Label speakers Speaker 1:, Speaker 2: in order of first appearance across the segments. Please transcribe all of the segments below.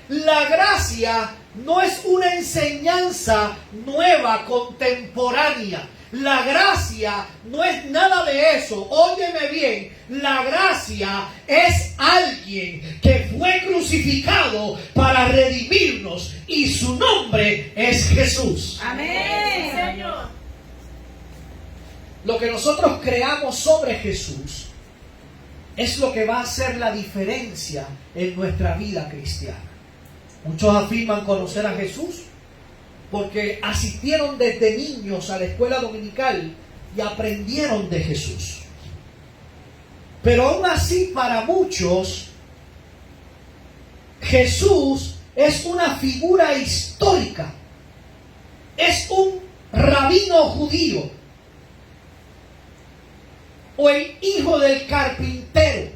Speaker 1: la gracia no es una enseñanza nueva, contemporánea. La gracia no es nada de eso. Óyeme bien, la gracia es alguien que fue crucificado para redimirnos y su nombre es Jesús.
Speaker 2: Amén, Señor.
Speaker 1: Lo que nosotros creamos sobre Jesús es lo que va a hacer la diferencia en nuestra vida cristiana. Muchos afirman conocer a Jesús porque asistieron desde niños a la escuela dominical y aprendieron de Jesús. Pero aún así, para muchos, Jesús es una figura histórica. Es un rabino judío o el hijo del carpintero.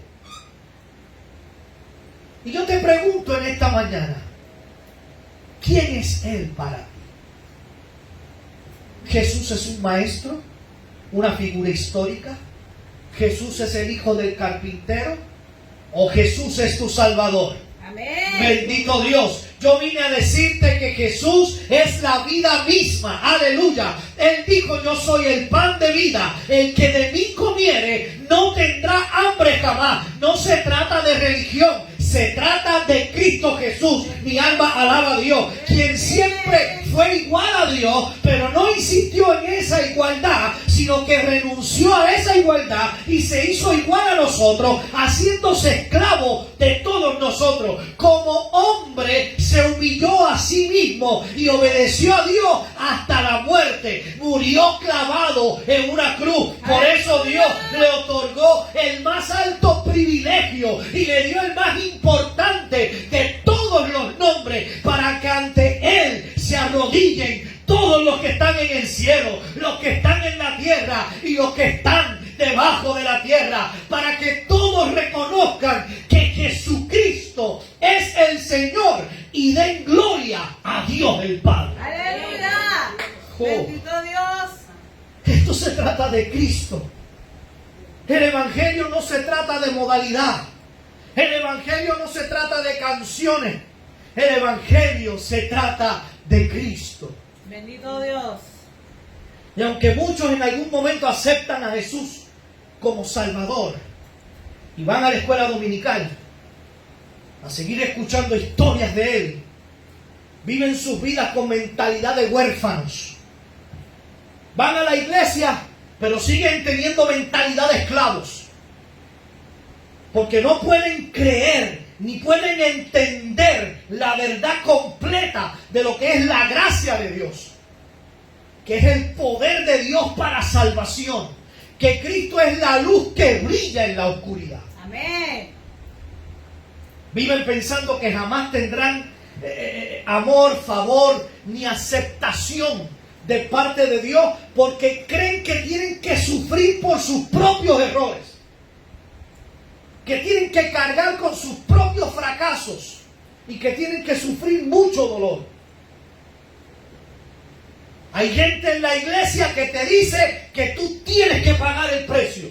Speaker 1: Y yo te pregunto en esta mañana, ¿quién es Él para ti? ¿Jesús es un maestro? ¿Una figura histórica? ¿Jesús es el hijo del carpintero? ¿O Jesús es tu Salvador?
Speaker 2: Amén.
Speaker 1: Bendito Dios. Yo vine a decirte que Jesús es la vida misma. Aleluya. Él dijo, yo soy el pan de vida. El que de mí comiere no tendrá hambre jamás. No se trata de religión. Se trata de Cristo Jesús. Mi alma alaba a Dios. Quien siempre fue igual a Dios, pero no insistió en esa igualdad, sino que renunció a esa igualdad y se hizo igual a nosotros, haciéndose esclavo de todos nosotros. Como hombre se humilló a sí mismo y obedeció a Dios hasta la muerte. Murió clavado en una cruz. Por eso Dios le otorgó el más alto privilegio y le dio el más importante de todos los nombres, para que ante Él se arrodillen todos los que están en el cielo, los que están en la tierra y los que están debajo de la tierra, para que todos reconozcan que Jesucristo es el Señor y den gloria a Dios el Padre.
Speaker 2: ¡Aleluya!
Speaker 1: Oh.
Speaker 2: Bendito Dios.
Speaker 1: Esto se trata de Cristo. El Evangelio no se trata de modalidad. El Evangelio no se trata de canciones. El Evangelio se trata de Cristo.
Speaker 2: Bendito Dios.
Speaker 1: Y aunque muchos en algún momento aceptan a Jesús como Salvador y van a la escuela dominical a seguir escuchando historias de Él, viven sus vidas con mentalidad de huérfanos. Van a la iglesia, pero siguen teniendo mentalidad de esclavos. Porque no pueden creer ni pueden entender la verdad completa de lo que es la gracia de Dios, que es el poder de Dios para salvación, que Cristo es la luz que brilla en la oscuridad.
Speaker 2: Amén.
Speaker 1: Viven pensando que jamás tendrán amor, favor ni aceptación de parte de Dios, porque creen que tienen que sufrir por sus propios errores, que tienen que cargar con sus propios fracasos y que tienen que sufrir mucho dolor. Hay gente en la iglesia que te dice que tú tienes que pagar el precio.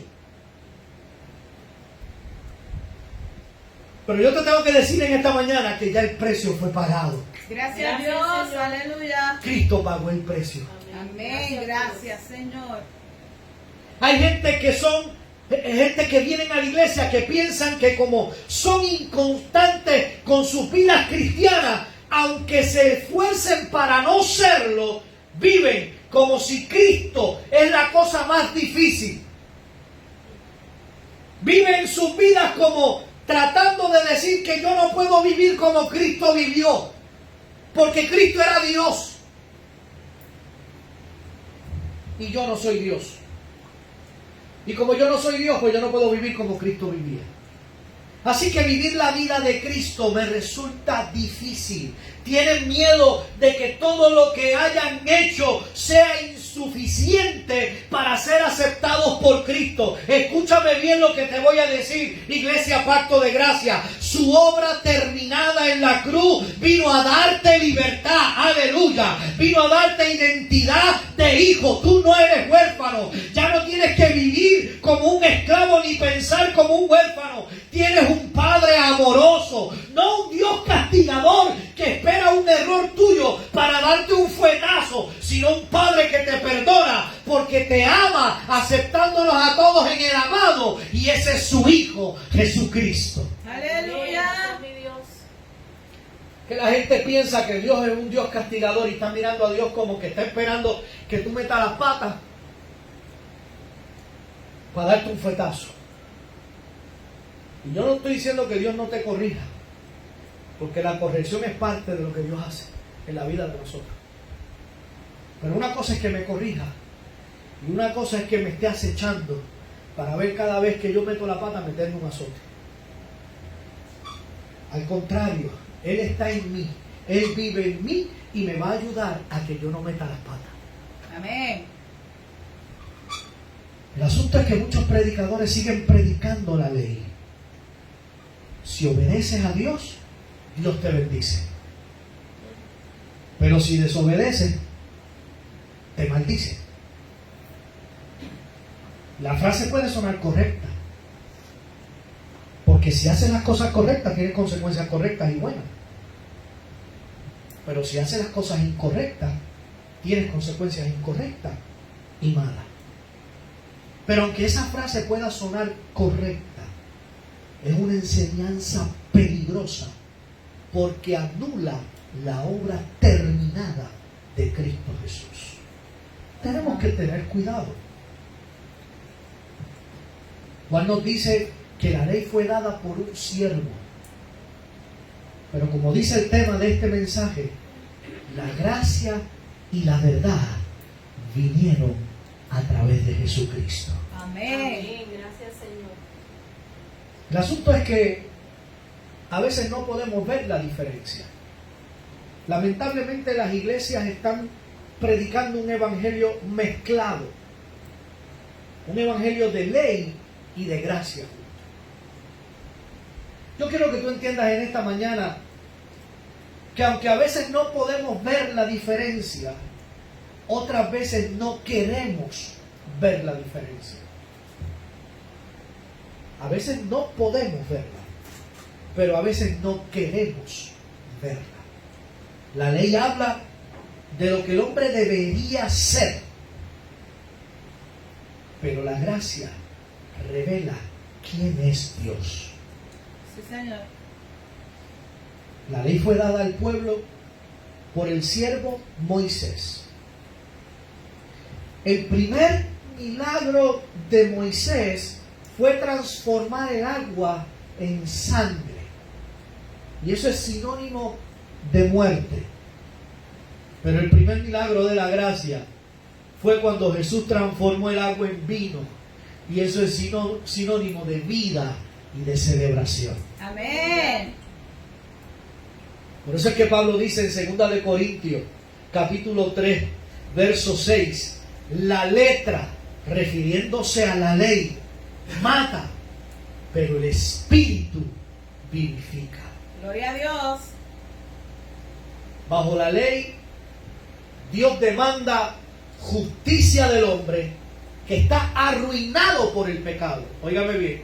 Speaker 1: Pero yo te tengo que decir en esta mañana que ya el precio fue pagado.
Speaker 2: Gracias a Dios. Señor. Aleluya.
Speaker 1: Cristo pagó el precio.
Speaker 2: Amén. Gracias, Señor.
Speaker 1: Hay gente que vienen a la iglesia que piensan que como son inconstantes con sus vidas cristianas, aunque se esfuercen para no serlo, viven como si Cristo es la cosa más difícil. Viven sus vidas como tratando de decir que yo no puedo vivir como Cristo vivió, porque Cristo era Dios y yo no soy Dios. Y como yo no soy Dios, pues yo no puedo vivir como Cristo vivía. Así que vivir la vida de Cristo me resulta difícil. Tienen miedo de que todo lo que hayan hecho sea insuficiente para ser aceptados por Cristo. Escúchame bien lo que te voy a decir, Iglesia Pacto de Gracia. Su obra terminada en la cruz vino a darte libertad. Aleluya. Vino a darte identidad de hijo. Tú no eres huérfano. Ya no tienes que vivir como un esclavo ni pensar como un huérfano. Tienes un Padre amoroso, no un Dios castigador. castigador que espera un error tuyo para darte un fuetazo, sino un Padre que te perdona porque te ama, aceptándonos a todos en el amado, y ese es su Hijo Jesucristo.
Speaker 2: Aleluya.
Speaker 1: Que la gente piensa que Dios es un Dios castigador y está mirando a Dios como que está esperando que tú metas las patas para darte un fuetazo. Y yo no estoy diciendo que Dios no te corrija, porque la corrección es parte de lo que Dios hace en la vida de nosotros. Pero una cosa es que me corrija y una cosa es que me esté acechando para ver cada vez que yo meto la pata meterme un azote. Al contrario, Él está en mí, Él vive en mí y me va a ayudar a que yo no meta las patas.
Speaker 2: Amén.
Speaker 1: El asunto es que muchos predicadores siguen predicando la ley. Si obedeces a Dios, Dios te bendice. Pero si desobedeces, te maldice. La frase puede sonar correcta, porque si haces las cosas correctas, tiene consecuencias correctas y buenas. Pero si haces las cosas incorrectas, tienes consecuencias incorrectas y malas. Pero aunque esa frase pueda sonar correcta, es una enseñanza peligrosa, porque anula la obra terminada de Cristo Jesús. Tenemos que tener cuidado. Juan nos dice que la ley fue dada por un siervo. Pero como dice el tema de este mensaje, la gracia y la verdad vinieron a través de Jesucristo.
Speaker 2: Amén.
Speaker 3: Gracias, Señor.
Speaker 1: El asunto es que a veces no podemos ver la diferencia. Lamentablemente las iglesias están predicando un evangelio mezclado. Un evangelio de ley y de gracia. Yo quiero que tú entiendas en esta mañana que aunque a veces no podemos ver la diferencia, otras veces no queremos ver la diferencia. A veces no podemos verla, pero a veces no queremos verla. La ley habla de lo que el hombre debería ser, pero la gracia revela quién es Dios.
Speaker 2: Sí, Señor.
Speaker 1: La ley fue dada al pueblo por el siervo Moisés. El primer milagro de Moisés fue transformar el agua en sangre. Y eso es sinónimo de muerte. Pero el primer milagro de la gracia fue cuando Jesús transformó el agua en vino. Y eso es sinónimo de vida y de celebración.
Speaker 2: Amén.
Speaker 1: Por eso es que Pablo dice en 2 de Corintios, capítulo 3, verso 6, la letra, refiriéndose a la ley, mata, pero el Espíritu vivifica.
Speaker 2: Gloria a Dios.
Speaker 1: Bajo la ley, Dios demanda justicia del hombre que está arruinado por el pecado. Óigame bien.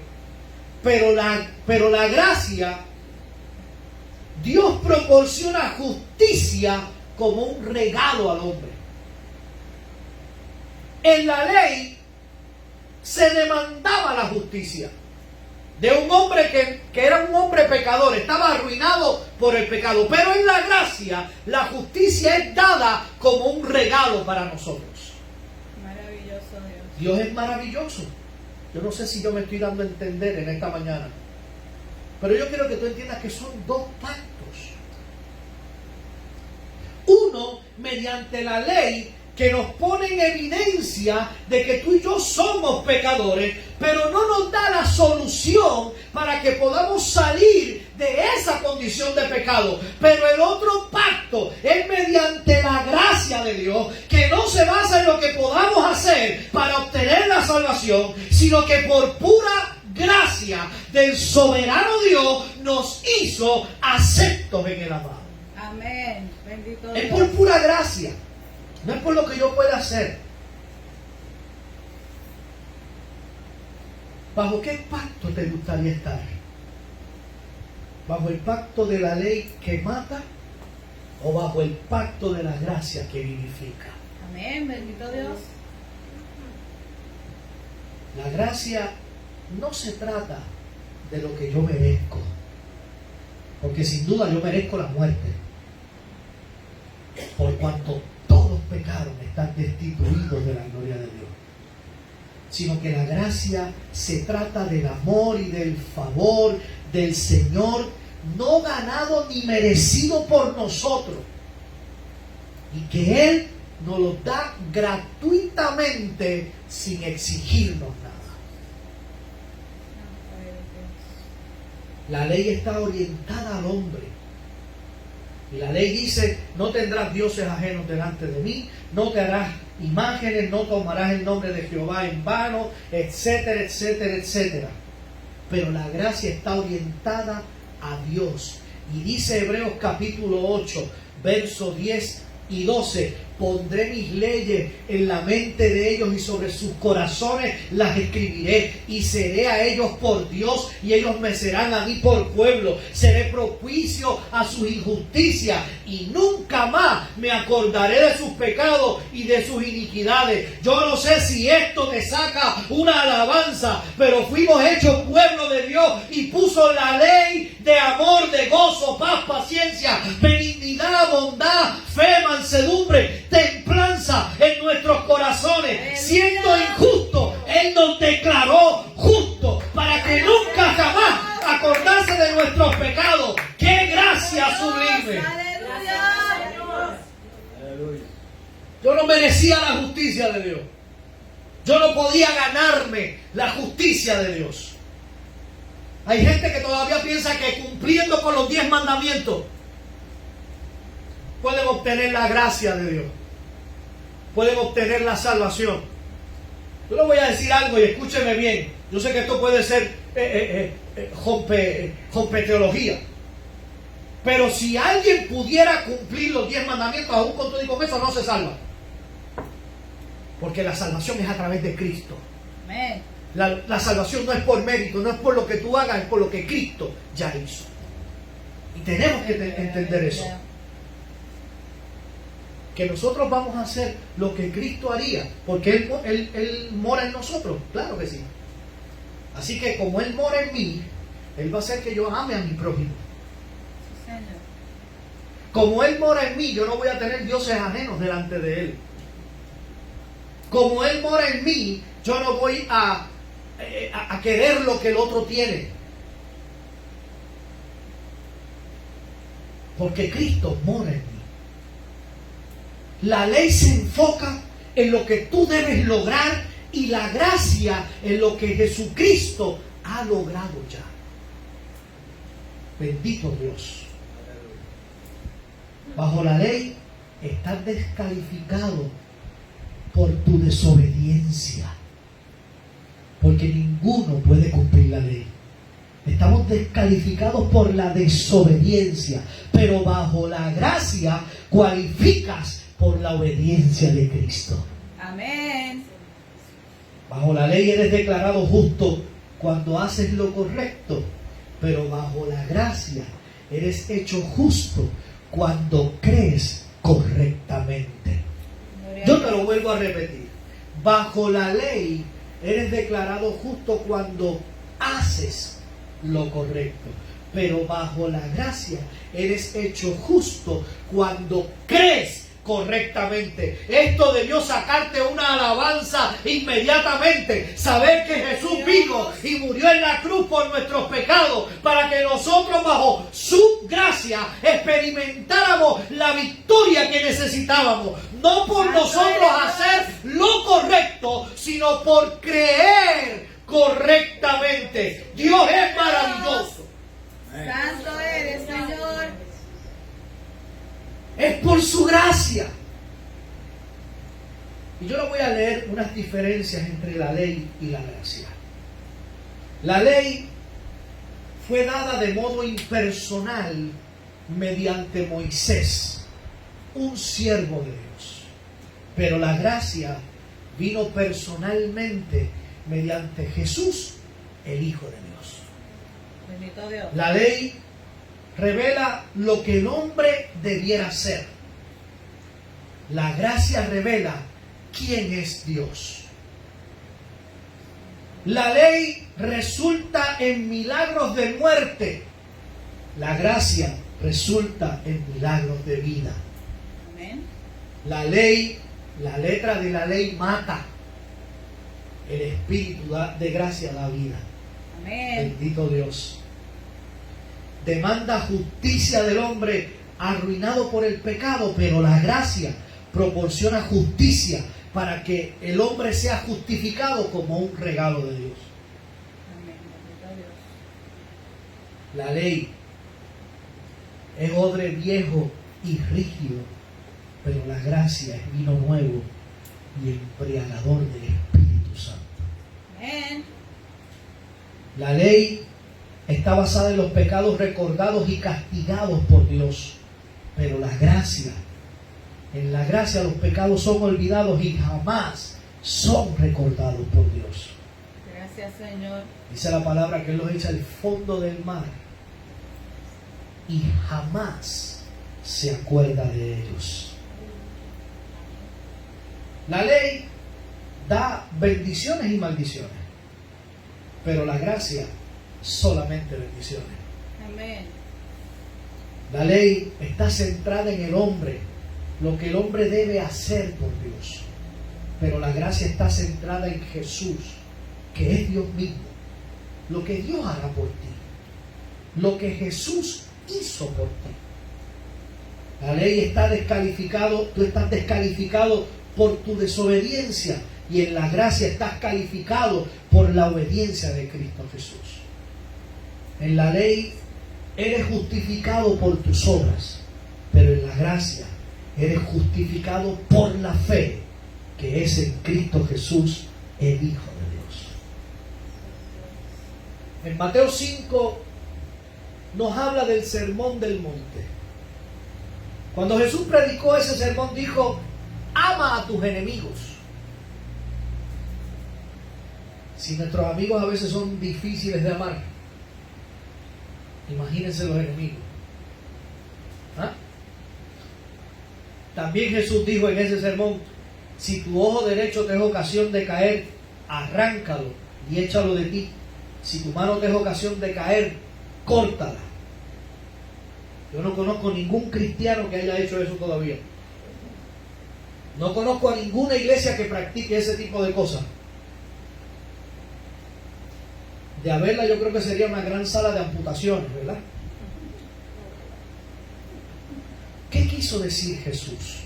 Speaker 1: Pero la gracia, Dios proporciona justicia como un regalo al hombre. En la ley se demandaba la justicia de un hombre que era un hombre pecador, estaba arruinado por el pecado. Pero en la gracia, la justicia es dada como un regalo para nosotros.
Speaker 2: Maravilloso Dios.
Speaker 1: Dios es maravilloso. Yo no sé si yo me estoy dando a entender en esta mañana, pero yo quiero que tú entiendas que son dos pactos. Uno, mediante la ley, que nos pone en evidencia de que tú y yo somos pecadores, pero no nos da la solución para que podamos salir de esa condición de pecado. Pero el otro pacto es mediante la gracia de Dios, que no se basa en lo que podamos hacer para obtener la salvación, sino que por pura gracia del soberano Dios nos hizo aceptos en el amado.
Speaker 2: Amén. Bendito
Speaker 1: Es
Speaker 2: Dios.
Speaker 1: por pura gracia. No es por lo que yo pueda hacer. ¿Bajo qué pacto te gustaría estar? ¿Bajo el pacto de la ley que mata o bajo el pacto de la gracia que vivifica?
Speaker 2: Amén, bendito Dios.
Speaker 1: La gracia no se trata de lo que yo merezco, porque sin duda yo merezco la muerte, por cuanto todos pecaron, están destituidos de la gloria de Dios. Sino que la gracia se trata del amor y del favor del Señor, no ganado ni merecido por nosotros, y que Él nos lo da gratuitamente sin exigirnos nada. La ley está orientada al hombre. Y la ley dice: no tendrás dioses ajenos delante de mí, no te harás imágenes, no tomarás el nombre de Jehová en vano, etcétera, etcétera, etcétera. Pero la gracia está orientada a Dios. Y dice Hebreos capítulo 8, versos 10 y 12: pondré mis leyes en la mente de ellos y sobre sus corazones las escribiré, y seré a ellos por Dios y ellos me serán a mí por pueblo. Seré propicio a sus injusticias y nunca más me acordaré de sus pecados y de sus iniquidades. Yo no sé si esto te saca una alabanza, pero fuimos hechos pueblo de Dios y puso la ley de amor, de gozo, paz, paciencia, benignidad, bondad, fe, mansedumbre, templanza en nuestros corazones. Siendo injusto, Él nos declaró justo para que nunca jamás acordarse de nuestros pecados. ¡Qué gracia sublime!
Speaker 2: Aleluya.
Speaker 1: Yo no merecía la justicia de Dios. Yo no podía ganarme la justicia de Dios. Hay gente que todavía piensa que cumpliendo con los 10 mandamientos pueden obtener la gracia de Dios, pueden obtener la salvación. Yo le voy a decir algo y escúcheme bien. Yo sé que esto puede ser rompe teología, pero si alguien pudiera cumplir los 10 mandamientos aún con todo y con eso, no se salva, porque la salvación es a través de Cristo.
Speaker 2: Amén.
Speaker 1: La salvación no es por mérito, no es por lo que tú hagas, es por lo que Cristo ya hizo. Y tenemos que entender eso. Que nosotros vamos a hacer lo que Cristo haría, porque Él mora en nosotros, claro que sí. Así que como Él mora en mí, Él va a hacer que yo ame a mi prójimo.
Speaker 2: Sí, Señor.
Speaker 1: Como Él mora en mí, yo no voy a tener dioses ajenos delante de Él. Como Él mora en mí, yo no voy a querer lo que el otro tiene. Porque Cristo mora en mí. La ley se enfoca en lo que tú debes lograr y la gracia en lo que Jesucristo ha logrado ya. Bendito Dios. Bajo la ley estás descalificado por tu desobediencia, porque ninguno puede cumplir la ley. Estamos descalificados por la desobediencia, pero bajo la gracia cualificas por la obediencia de Cristo.
Speaker 2: Amén.
Speaker 1: Bajo la ley eres declarado justo cuando haces lo correcto, pero bajo la gracia eres hecho justo cuando crees correctamente. Yo te lo vuelvo a repetir. Bajo la ley eres declarado justo cuando haces lo correcto, pero bajo la gracia eres hecho justo cuando crees correctamente. Esto debió sacarte una alabanza inmediatamente. Saber que Jesús vino y murió en la cruz por nuestros pecados, para que nosotros bajo su gracia experimentáramos la victoria que necesitábamos. No por nosotros hacer lo correcto, sino por creer correctamente. Dios es maravilloso.
Speaker 2: Santo eres, Señor.
Speaker 1: Es por su gracia. Y yo le voy a leer unas diferencias entre la ley y la gracia. La ley fue dada de modo impersonal mediante Moisés, un siervo de Dios. Pero la gracia vino personalmente mediante Jesús, el Hijo de Dios.
Speaker 2: Bendito Dios.
Speaker 1: La ley revela lo que el hombre debiera ser. La gracia revela quién es Dios. La ley resulta en milagros de muerte. La gracia resulta en milagros de vida.
Speaker 2: Amén.
Speaker 1: La ley, la letra de la ley mata. El espíritu de gracia da vida.
Speaker 2: Amén.
Speaker 1: Bendito Dios. Demanda justicia del hombre arruinado por el pecado, pero la gracia proporciona justicia para que el hombre sea justificado como un regalo de Dios.
Speaker 2: Amén. Bendito Dios.
Speaker 1: La ley es odre viejo y rígido, pero la gracia es vino nuevo y embriagador del Espíritu Santo.
Speaker 2: Amén.
Speaker 1: La ley está basada en los pecados recordados y castigados por Dios, pero la gracia, en la gracia los pecados son olvidados y jamás son recordados por Dios.
Speaker 2: Gracias, Señor.
Speaker 1: Dice la palabra que Él los echa al fondo del mar y jamás se acuerda de ellos. La ley da bendiciones y maldiciones, pero la gracia solamente bendiciones.
Speaker 2: Amén.
Speaker 1: La ley está centrada en el hombre, lo que el hombre debe hacer por Dios, pero la gracia está centrada en Jesús, que es Dios mismo, lo que Dios hará por ti, lo que Jesús hizo por ti. La ley está descalificado, tú estás descalificado por tu desobediencia, y en la gracia estás calificado por la obediencia de Cristo Jesús. En la ley eres justificado por tus obras, pero en la gracia eres justificado por la fe, que es en Cristo Jesús, el Hijo de Dios. En Mateo 5 nos habla del sermón del monte. Cuando Jesús predicó ese sermón, dijo: ama a tus enemigos. Si nuestros amigos a veces son difíciles de amar, imagínense los enemigos. ¿Ah? También Jesús dijo en ese sermón: si tu ojo derecho te es ocasión de caer, arráncalo y échalo de ti. Si tu mano te es ocasión de caer, córtala. Yo no conozco ningún cristiano que haya hecho eso todavía. No conozco a ninguna iglesia que practique ese tipo de cosas. De haberla, yo creo que sería una gran sala de amputaciones, ¿verdad? ¿Qué quiso decir Jesús?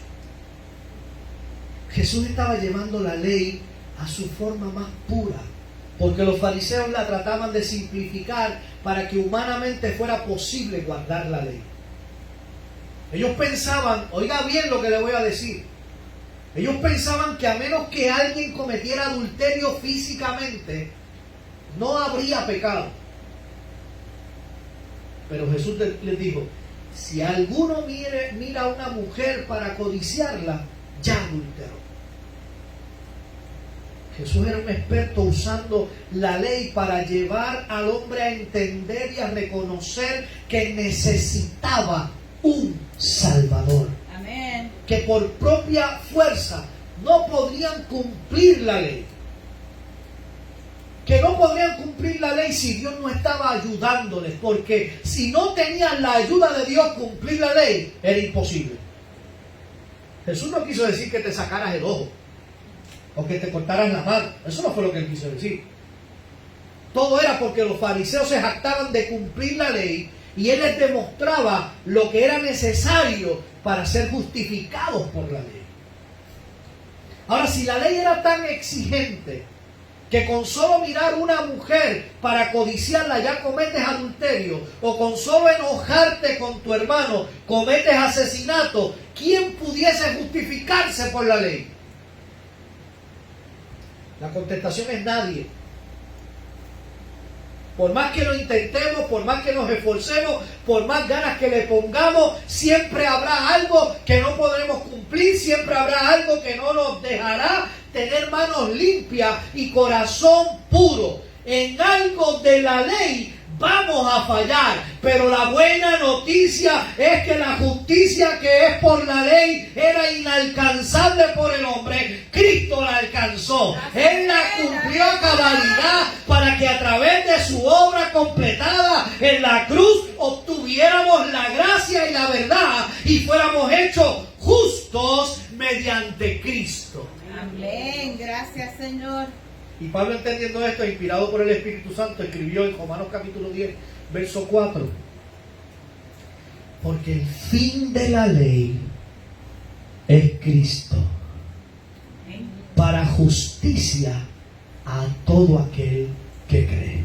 Speaker 1: Jesús estaba llevando la ley a su forma más pura, porque los fariseos la trataban de simplificar para que humanamente fuera posible guardar la ley. Ellos pensaban, oiga bien lo que le voy a decir, ellos pensaban que a menos que alguien cometiera adulterio físicamente, no habría pecado. Pero Jesús les dijo: si alguno mira a una mujer para codiciarla, ya adulteró. Jesús era un experto usando la ley para llevar al hombre a entender y a reconocer que necesitaba un Salvador.
Speaker 2: Amén.
Speaker 1: Que por propia fuerza no podrían cumplir la ley. Que no podrían cumplir la ley si Dios no estaba ayudándoles, porque si no tenían la ayuda de Dios, cumplir la ley era imposible. Jesús no quiso decir que te sacaras el ojo o que te cortaras la mano. Eso no fue lo que Él quiso decir. Todo era porque los fariseos se jactaban de cumplir la ley y Él les demostraba lo que era necesario para ser justificados por la ley. Ahora, si la ley era tan exigente que con solo mirar una mujer para codiciarla ya cometes adulterio, o con solo enojarte con tu hermano cometes asesinato, ¿quién pudiese justificarse por la ley? La contestación es nadie. Por más que lo intentemos, por más que nos esforcemos, por más ganas que le pongamos, siempre habrá algo que no podremos cumplir, siempre habrá algo que no nos dejará tener manos limpias y corazón puro. En algo de la ley vamos a fallar, pero la buena noticia es que la justicia que es por la ley era inalcanzable por el hombre. Cristo la alcanzó. Él la cumplió a cabalidad para que a través de su obra completada en la cruz obtuviéramos la gracia y la verdad y fuéramos hechos justos mediante Cristo.
Speaker 2: Amén. Gracias, Señor.
Speaker 1: Y Pablo, entendiendo esto, inspirado por el Espíritu Santo, escribió en Romanos capítulo 10, verso 4. Porque el fin de la ley es Cristo, para justicia a todo aquel que cree.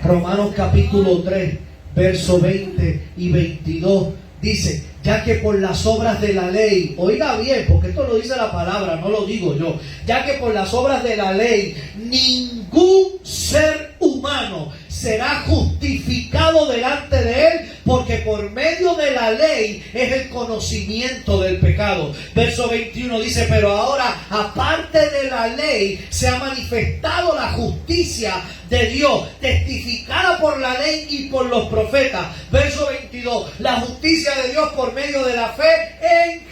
Speaker 1: Romanos capítulo 3, verso 20 y 22 dice: ya que por las obras de la ley, oiga bien, porque esto lo dice la palabra, no lo digo yo, ya que por las obras de la ley ningún ser humano será justificado delante de él, porque por medio de la ley es el conocimiento del pecado. Verso 21 dice: pero ahora, aparte de la ley, se ha manifestado la justicia de Dios, testificada por la ley y por los profetas. Verso 22, la justicia de Dios por medio de la fe en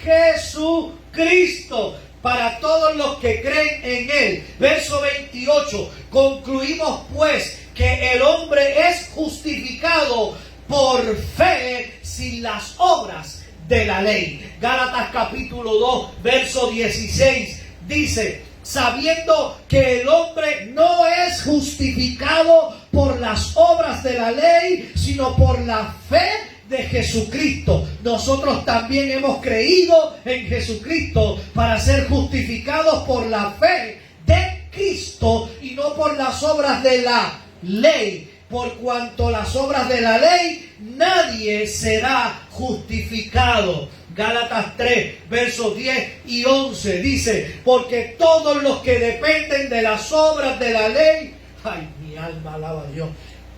Speaker 1: Jesucristo, para todos los que creen en Él. Verso 28, concluimos pues que el hombre es justificado por fe sin las obras de la ley. Gálatas capítulo 2, verso 16 dice: sabiendo que el hombre no es justificado por las obras de la ley, sino por la fe de Jesucristo. Nosotros también hemos creído en Jesucristo para ser justificados por la fe de Cristo y no por las obras de la ley. Por cuanto las obras de la ley, nadie será justificado. Gálatas 3, versos 10 y 11 dice: porque todos los que dependen de las obras de la ley, ay, mi alma alaba a Dios,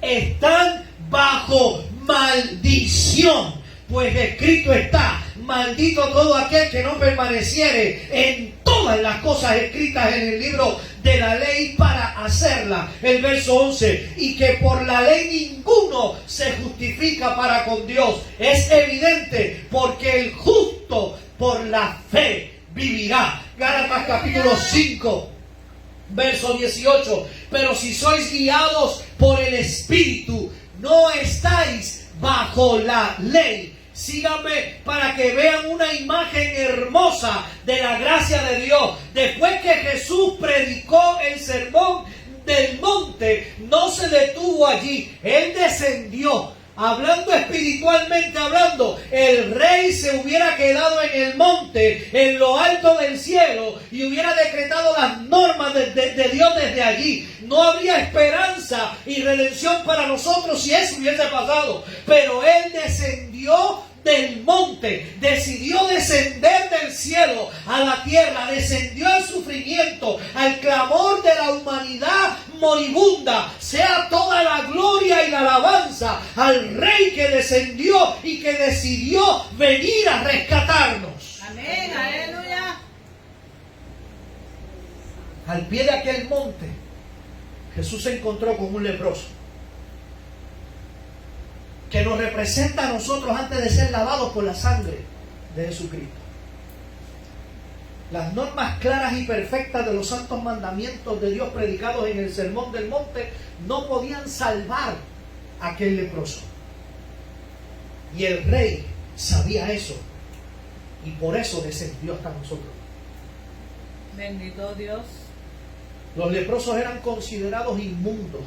Speaker 1: están bajo maldición. Pues escrito está: maldito todo aquel que no permaneciere en todas las cosas escritas en el libro de la ley para hacerla. El verso 11: y que por la ley ninguno se justifica para con Dios. Es evidente, porque el justo por la fe vivirá. Gálatas capítulo 5, verso 18: pero si sois guiados por el Espíritu, no estáis bajo la ley. Síganme para que vean una imagen hermosa de la gracia de Dios. Después que Jesús predicó el sermón del monte, no se detuvo allí. Él descendió. Hablando espiritualmente hablando, el rey se hubiera quedado en el monte, en lo alto del cielo, y hubiera decretado las normas de Dios desde allí. No habría esperanza y redención para nosotros si eso hubiese pasado. Pero Él descendió del monte, decidió descender del cielo a la tierra, descendió al sufrimiento, al clamor de la humanidad moribunda. Sea toda la gloria y la alabanza al Rey que descendió y que decidió venir a rescatarnos.
Speaker 2: Amén, aleluya.
Speaker 1: Al pie de aquel monte, Jesús se encontró con un leproso que nos representa a nosotros antes de ser lavados por la sangre de Jesucristo. Las normas claras y perfectas de los santos mandamientos de Dios predicados en el Sermón del Monte no podían salvar a aquel leproso. Y el rey sabía eso, y por eso descendió hasta nosotros.
Speaker 2: Bendito Dios.
Speaker 1: Los leprosos eran considerados inmundos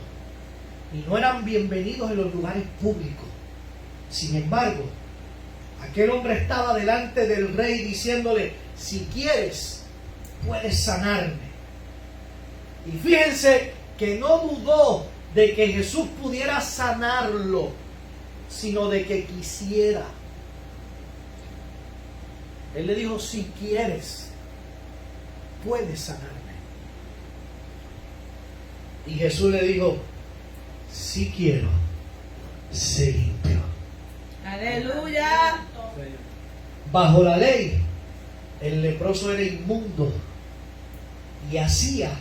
Speaker 1: y no eran bienvenidos en los lugares públicos. Sin embargo, aquel hombre estaba delante del rey diciéndole: si quieres, puedes sanarme. Y fíjense que no dudó de que Jesús pudiera sanarlo, sino de que quisiera. Él le dijo: si quieres, puedes sanarme. Y Jesús le dijo: si quiero, sé limpio.
Speaker 2: Aleluya.
Speaker 1: Bajo la ley, el leproso era inmundo y hacía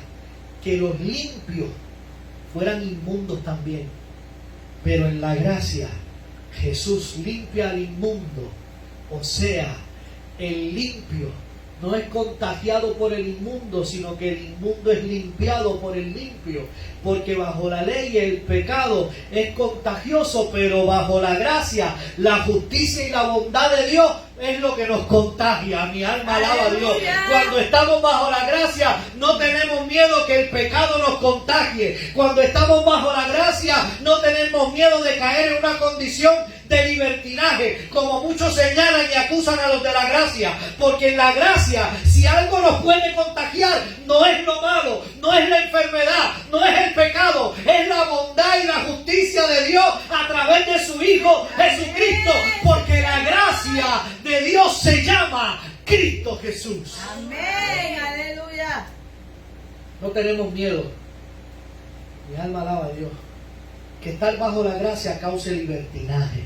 Speaker 1: que los limpios fueran inmundos también. Pero en la gracia, Jesús limpia al inmundo. O sea, el limpio no es contagiado por el inmundo, sino que el inmundo es limpiado por el limpio. Porque bajo la ley el pecado es contagioso, pero bajo la gracia, la justicia y la bondad de Dios es lo que nos contagia. Mi alma alaba a Dios. Cuando estamos bajo la gracia, no tenemos miedo que el pecado nos contagie. Cuando estamos bajo la gracia, no tenemos miedo de caer en una condición de libertinaje, como muchos señalan y acusan a los de la gracia. Porque en la gracia, si algo nos puede contagiar, no es lo malo, no es la enfermedad, no es el pecado, es la bondad y la justicia de Dios a través de su Hijo Jesucristo. Porque la gracia de Dios se llama Cristo Jesús.
Speaker 2: Amén, aleluya.
Speaker 1: No tenemos miedo. Mi alma alaba a Dios. Que estar bajo la gracia cause libertinaje.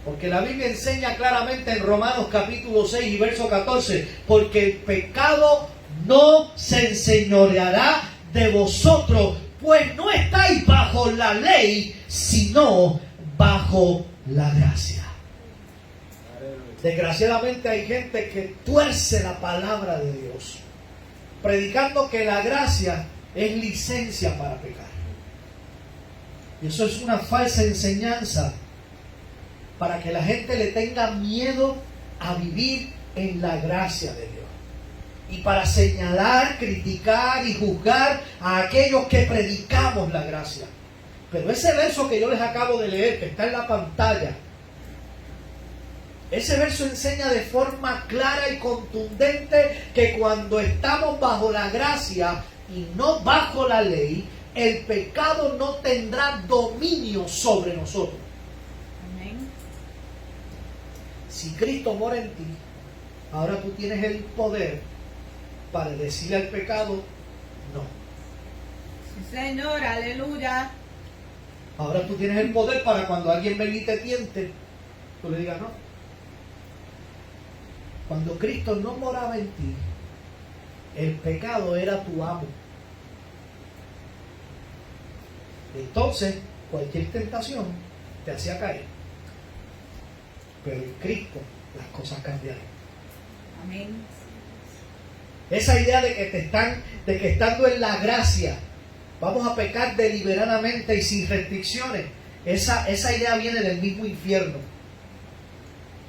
Speaker 1: Porque la Biblia enseña claramente en Romanos capítulo 6 y verso 14, porque el pecado no se enseñoreará de vosotros, pues no estáis bajo la ley, sino bajo la gracia. Desgraciadamente hay gente que tuerce la palabra de Dios, predicando que la gracia es licencia para pecar. Y eso es una falsa enseñanza para que la gente le tenga miedo a vivir en la gracia de Dios. Y para señalar, criticar y juzgar a aquellos que predicamos la gracia. Pero ese verso que yo les acabo de leer, que está en la pantalla, ese verso enseña de forma clara y contundente que cuando estamos bajo la gracia y no bajo la ley, el pecado no tendrá dominio sobre nosotros.
Speaker 2: Amén.
Speaker 1: Si Cristo mora en ti, ahora tú tienes el poder para decirle al pecado no.
Speaker 2: Sí, Señor, aleluya.
Speaker 1: Ahora tú tienes el poder para cuando alguien venga y te tiente, tú le digas no. Cuando Cristo no moraba en ti, el pecado era tu amo. Entonces, cualquier tentación te hacía caer. Pero en Cristo las cosas cambiaron.
Speaker 2: Amén.
Speaker 1: Esa idea de que estando en la gracia vamos a pecar deliberadamente y sin restricciones, esa idea viene del mismo infierno.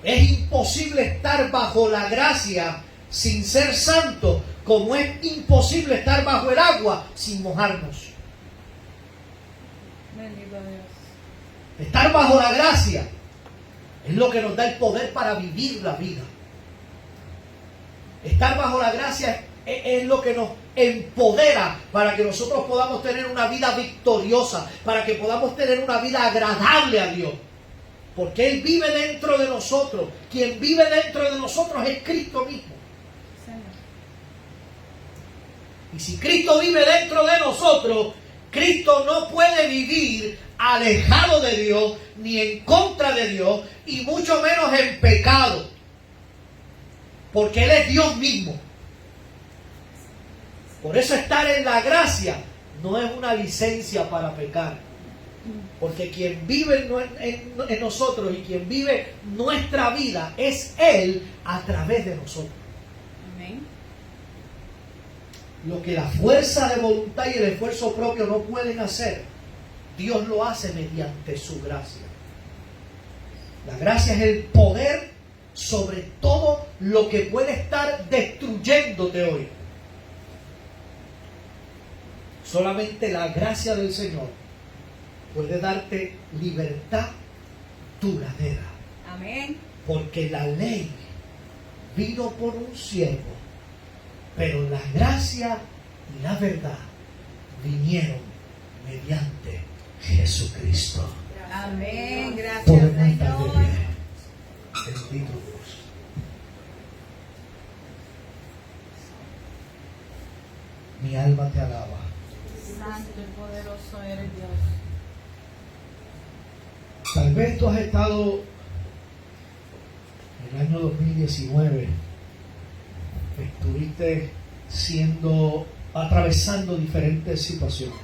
Speaker 1: Es imposible estar bajo la gracia sin ser santo, como es imposible estar bajo el agua sin mojarnos.
Speaker 2: Bendito Dios.
Speaker 1: Estar bajo la gracia es lo que nos da el poder para vivir la vida. Estar bajo la gracia es lo que nos empodera para que nosotros podamos tener una vida victoriosa, para que podamos tener una vida agradable a Dios. Porque Él vive dentro de nosotros. Quien vive dentro de nosotros es Cristo mismo.
Speaker 2: Señor.
Speaker 1: Y si Cristo vive dentro de nosotros, Cristo no puede vivir alejado de Dios, ni en contra de Dios, y mucho menos en pecado. Porque Él es Dios mismo. Por eso estar en la gracia no es una licencia para pecar. Porque quien vive en nosotros y quien vive nuestra vida es Él a través de nosotros.
Speaker 2: Amén.
Speaker 1: Lo que la fuerza de voluntad y el esfuerzo propio no pueden hacer, Dios lo hace mediante su gracia. La gracia es el poder sobre todo lo que puede estar destruyéndote hoy. Solamente la gracia del Señor puede darte libertad duradera.
Speaker 2: Amén.
Speaker 1: Porque la ley vino por un siervo, pero la gracia y la verdad vinieron mediante Jesucristo.
Speaker 2: Amén. Gracias,
Speaker 1: Podemos estar de
Speaker 2: Señor.
Speaker 1: pie. Bendito Dios. Mi alma te alaba.
Speaker 2: Santo y poderoso eres Dios.
Speaker 1: Tal vez tú has estado en el año 2019, estuviste atravesando diferentes situaciones.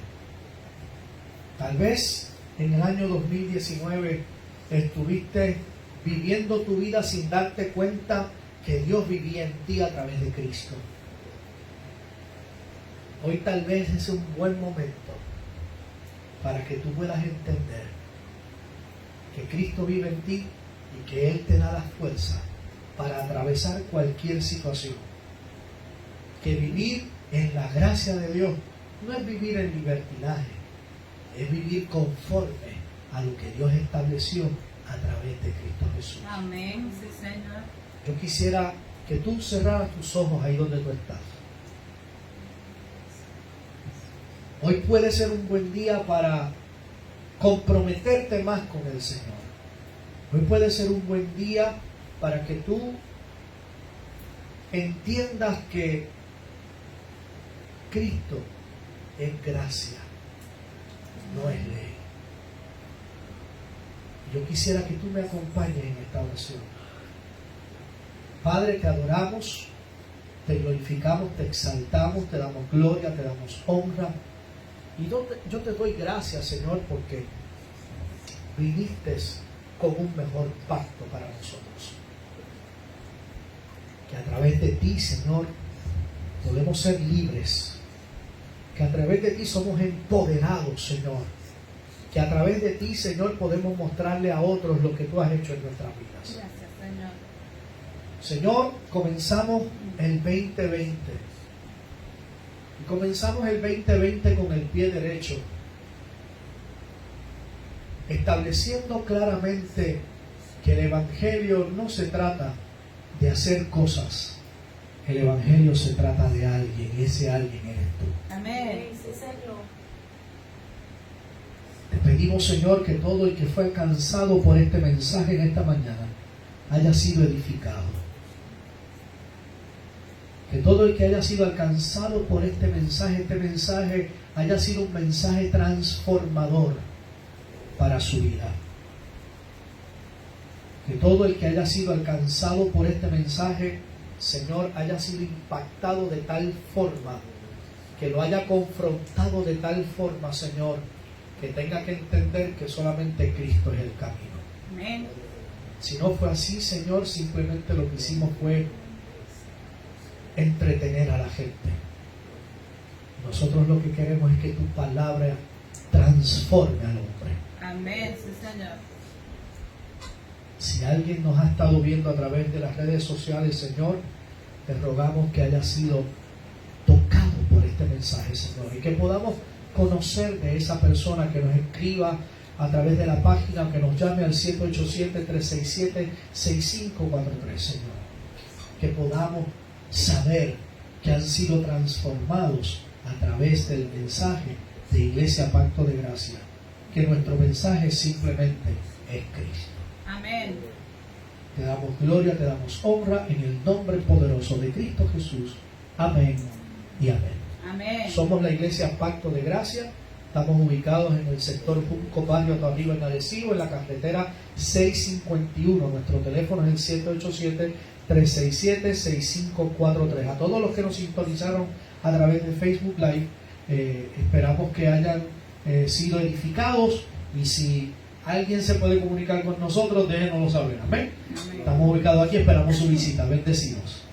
Speaker 1: Tal vez en el año 2019 estuviste viviendo tu vida sin darte cuenta que Dios vivía en ti a través de Cristo. Hoy tal vez es un buen momento para que tú puedas entender que Cristo vive en ti y que Él te da la fuerza para atravesar cualquier situación. Que vivir en la gracia de Dios no es vivir en libertinaje, es vivir conforme a lo que Dios estableció a través de Cristo Jesús.
Speaker 2: Amén. Sí, Señor.
Speaker 1: Yo quisiera que tú cerraras tus ojos ahí donde tú estás. Hoy puede ser un buen día para comprometerte más con el Señor. Hoy puede ser un buen día para que tú entiendas que Cristo es gracia, no es ley. Yo quisiera que tú me acompañes en esta oración. Padre, te adoramos, te glorificamos, te exaltamos, te damos gloria, te damos honra. Y yo te doy gracias, Señor, porque viniste con un mejor pacto para nosotros. Que a través de ti, Señor, podemos ser libres. Que a través de ti somos empoderados, Señor. Que a través de ti, Señor, podemos mostrarle a otros lo que tú has hecho en nuestras vidas.
Speaker 2: Gracias, Señor.
Speaker 1: Señor, comenzamos el 2020. Y comenzamos el 2020 con el pie derecho, estableciendo claramente que el Evangelio no se trata de hacer cosas. El Evangelio se trata de alguien, y ese alguien eres tú.
Speaker 2: Amén.
Speaker 3: Sí, Señor.
Speaker 1: Te pedimos, Señor, que todo el que fue alcanzado por este mensaje en esta mañana haya sido edificado. Que todo el que haya sido alcanzado por este mensaje haya sido un mensaje transformador para su vida. Que todo el que haya sido alcanzado por este mensaje, Señor, haya sido impactado de tal forma, que lo haya confrontado de tal forma, Señor, que tenga que entender que solamente Cristo es el camino.
Speaker 2: Amén.
Speaker 1: Si no fue así, Señor, simplemente lo que hicimos fue entretener a la gente. Nosotros lo que queremos es que tu palabra transforme al hombre.
Speaker 2: Amén. Sí, Señor.
Speaker 1: Si alguien nos ha estado viendo a través de las redes sociales, Señor, te rogamos que haya sido tocado por este mensaje, Señor, y que podamos conocer de esa persona, que nos escriba a través de la página o que nos llame al 787-367-6543, Señor. Que podamos saber que han sido transformados a través del mensaje de Iglesia Pacto de Gracia. Que nuestro mensaje simplemente es Cristo.
Speaker 2: Amén.
Speaker 1: Te damos gloria, te damos honra en el nombre poderoso de Cristo Jesús. Amén y amén.
Speaker 2: Amén.
Speaker 1: Somos la Iglesia Pacto de Gracia. Estamos ubicados en el sector Junco, barrio Arriba en Arecibo, en la carretera 651. Nuestro teléfono es el 787-367-6543. A todos los que nos sintonizaron a través de Facebook Live, esperamos que hayan sido edificados, y si alguien se puede comunicar con nosotros, déjenoslo saber. Amén.
Speaker 2: Amén.
Speaker 1: Estamos ubicados aquí, esperamos su visita. Bendecidos.